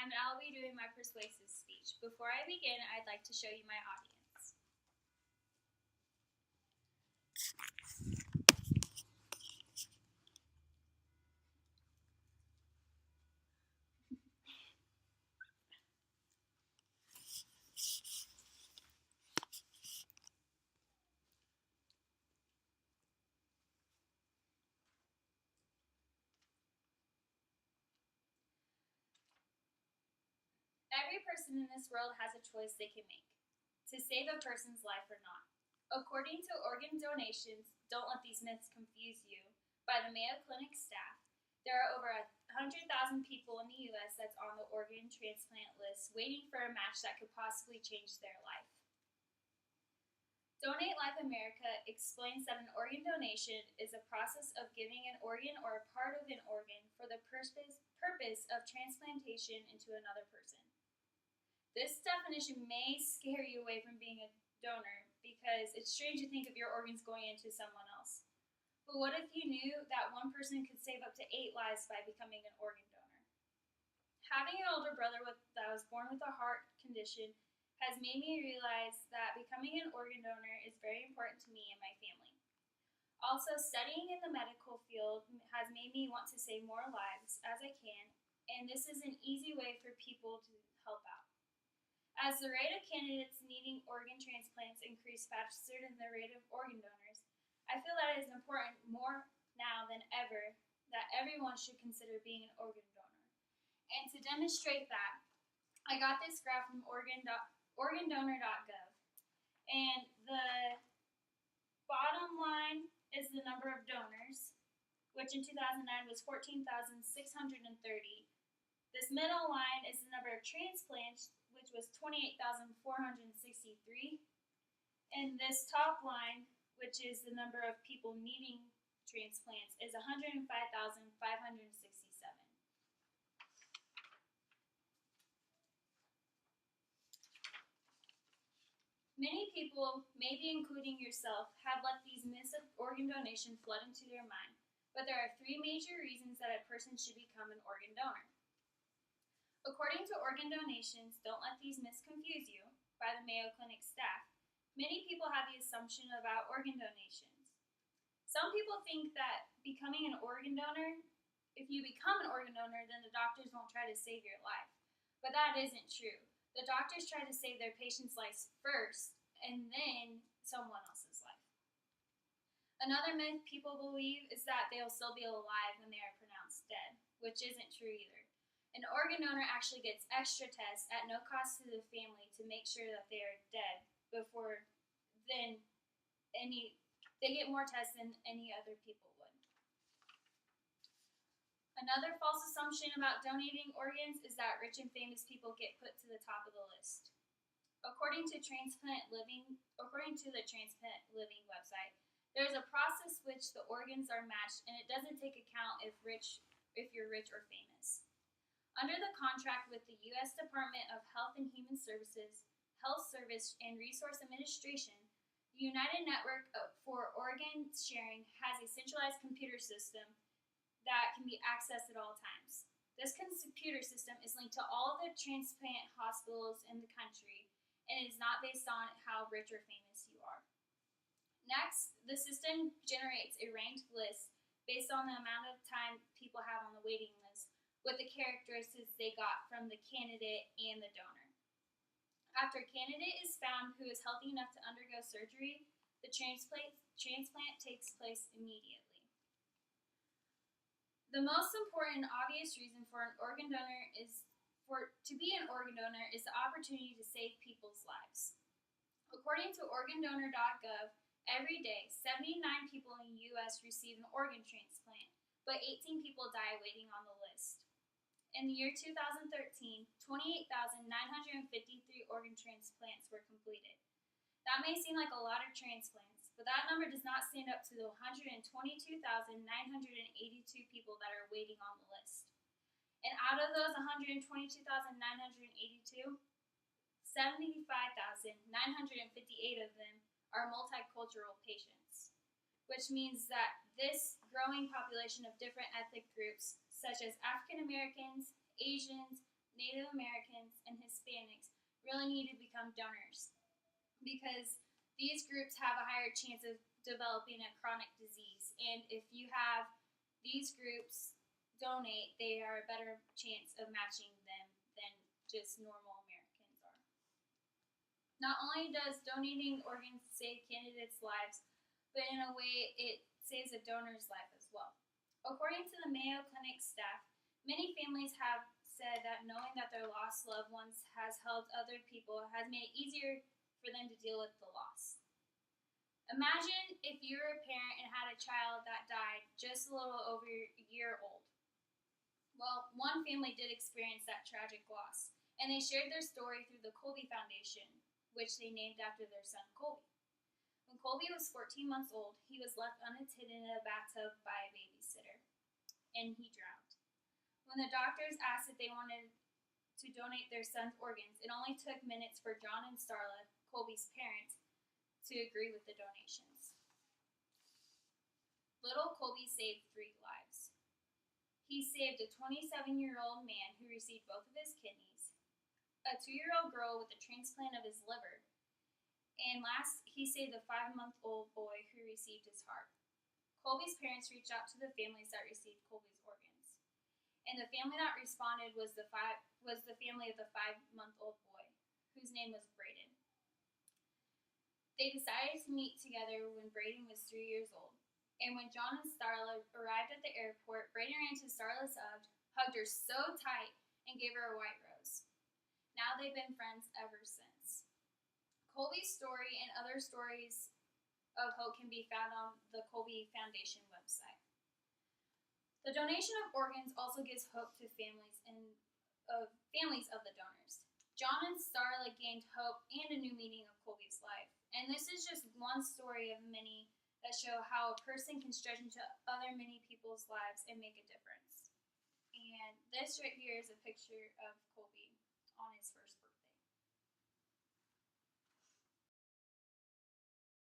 and I'll be doing my persuasive speech. Before I begin, I'd like to show you my audience. Every person in this world has a choice they can make to save a person's life or not. According to organ donations, don't let these myths confuse you, by the Mayo Clinic staff, there are over 100,000 people in the U.S. that's on the organ transplant list waiting for a match that could possibly change their life. Donate Life America explains that an organ donation is a process of giving an organ or a part of an organ for the purpose of transplantation into another person. This definition may scare you away from being a donor because it's strange to think of your organs going into someone else. But what if you knew that one person could save up to 8 lives by becoming an organ donor? Having an older brother that was born with a heart condition has made me realize that becoming an organ donor is very important to me and my family. Also, studying in the medical field has made me want to save more lives as I can, and this is an easy way for people to help out. As the rate of candidates needing organ transplants increase faster than the rate of organ donors, I feel that it is important more now than ever that everyone should consider being an organ donor. And to demonstrate that, I got this graph from organdonor.gov. And the bottom line is the number of donors, which in 2009 was 14,630. This middle line is the number of transplants, which was 28,463. And this top line, which is the number of people needing transplants, is 105,567. Many people, maybe including yourself, have let these myths of organ donation flood into their mind, but there are 3 major reasons that a person should become an organ donor. According to Organ Donations, Don't Let These Myths Confuse You, by the Mayo Clinic staff, many people have the assumption about organ donations. Some people think that becoming an organ donor, if you become an organ donor, then the doctors won't try to save your life. But that isn't true. The doctors try to save their patient's life first, and then someone else's life. Another myth people believe is that they'll still be alive when they are pronounced dead, which isn't true either. An organ donor actually gets extra tests at no cost to the family to make sure that they are dead before they get more tests than any other people would. Another false assumption about donating organs is that rich and famous people get put to the top of the list. According to the Transplant Living website, there is a process which the organs are matched, and it doesn't take account if you're rich or famous. Under the contract with the U.S. Department of Health and Human Services, Health Service and Resource Administration, the United Network for Organ Sharing has a centralized computer system that can be accessed at all times. This computer system is linked to all of the transplant hospitals in the country, and it is not based on how rich or famous you are. Next, the system generates a ranked list based on the amount of time people have on the waiting list, with the characteristics they got from the candidate and the donor. After a candidate is found who is healthy enough to undergo surgery, the transplant takes place immediately. The most important and obvious reason for an organ donor is the opportunity to save people's lives. According to organdonor.gov, every day, 79 people in the U.S. receive an organ transplant, but 18 people die waiting on the list. In the year 2013, 28,953 organ transplants were completed. That may seem like a lot of transplants, but that number does not stand up to the 122,982 people that are waiting on the list. And out of those 122,982, 75,958 of them are multicultural patients, which means that this growing population of different ethnic groups, such as African Americans, Asians, Native Americans, and Hispanics really need to become donors because these groups have a higher chance of developing a chronic disease. And if you have these groups donate, they are a better chance of matching them than just normal Americans are. Not only does donating organs save candidates' lives, but in a way it saves a donor's life as well. According to the Mayo Clinic staff, many families have said that knowing that their lost loved ones has helped other people has made it easier for them to deal with the loss. Imagine if you were a parent and had a child that died just a little over a year old. Well, one family did experience that tragic loss, and they shared their story through the Colby Foundation, which they named after their son Colby. When Colby was 14 months old, he was left unattended in a bathtub by a babysitter, and he drowned. When the doctors asked if they wanted to donate their son's organs, it only took minutes for John and Starla, Colby's parents, to agree with the donations. Little Colby saved 3 lives. He saved a 27-year-old man who received both of his kidneys, a 2-year-old girl with a transplant of his liver, and last, he saved a 5-month-old boy who received his heart. Colby's parents reached out to the families that received Colby's organs, and the family that responded was the family of the 5-month-old boy, whose name was Braden. They decided to meet together when Braden was 3 years old. And when John and Starla arrived at the airport, Braden ran to Starla's hugged her so tight, and gave her a white rose. Now they've been friends ever since. Colby's story and other stories of hope can be found on the Colby Foundation website. The donation of organs also gives hope to families of the donors. John and Starla gained hope and a new meaning of Colby's life. And this is just one story of many that show how a person can stretch into other many people's lives and make a difference. And this right here is a picture of Colby.